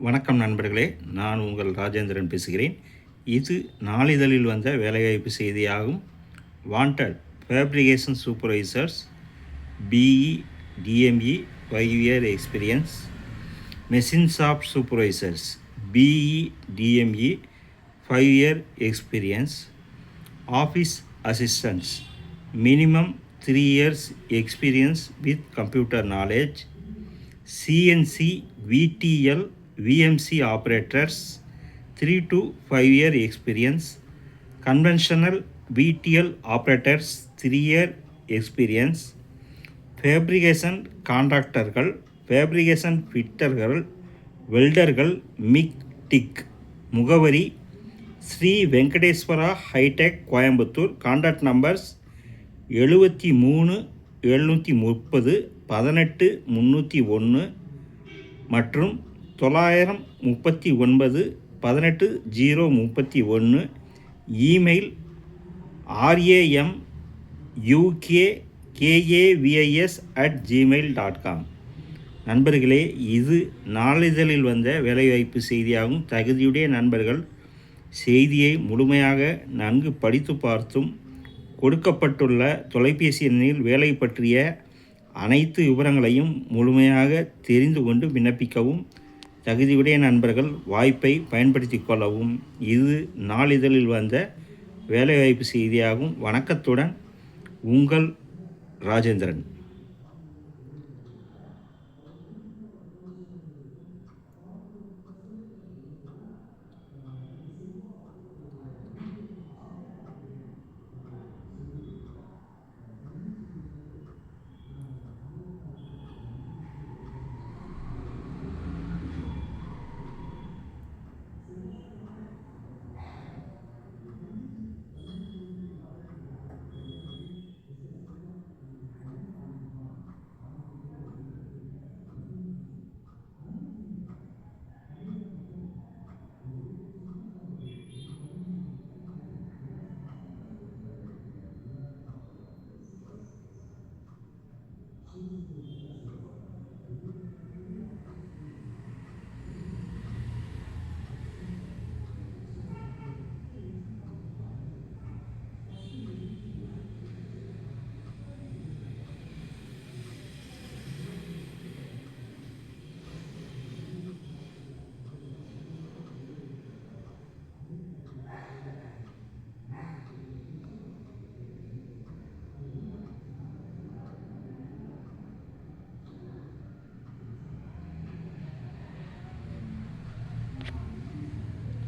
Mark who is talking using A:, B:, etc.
A: வணக்கம் நண்பர்களே, நான் உங்கள் ராஜேந்திரன் பேசுகிறேன். இது நாளிதழில் வந்த வேலைவாய்ப்பு செய்தியாகும். Wanted fabrication supervisors, BE DME 5 year experience. Machine shop supervisors, BE DME 5 year experience. Office assistants, minimum 3 years experience with computer knowledge. CNC VTL VMC operators, 3 to 5 year experience. Conventional VTL operators, 3 year experience. Fabrication contractorகள், fabrication fitterகள், வெல்டர்கள், மிக். முகவரி Shri Venkateswara hi tech, Coimbatore. Contact numbers 73 730 18 301 மற்றும் 939 18 031. Email ramukkavis@gmail.com. நண்பர்களே, இது நாளிதழில் வந்த வேலைவாய்ப்பு செய்தியாகும். தகுதியுடைய நண்பர்கள் செய்தியை முழுமையாக நன்கு படித்து பார்த்தும் கொடுக்கப்பட்டுள்ள தொலைபேசி எண்ணில் வேலை பற்றிய அனைத்து விவரங்களையும் முழுமையாக தெரிந்து கொண்டு விண்ணப்பிக்கவும். தகுதியுடைய நண்பர்கள் வாய்ப்பை பயன்படுத்தி கொள்ளவும். இது நாளிதழில் வந்த வேலைவாய்ப்பு செய்தியாகும். வணக்கத்துடன் உங்கள் ராஜேந்திரன்.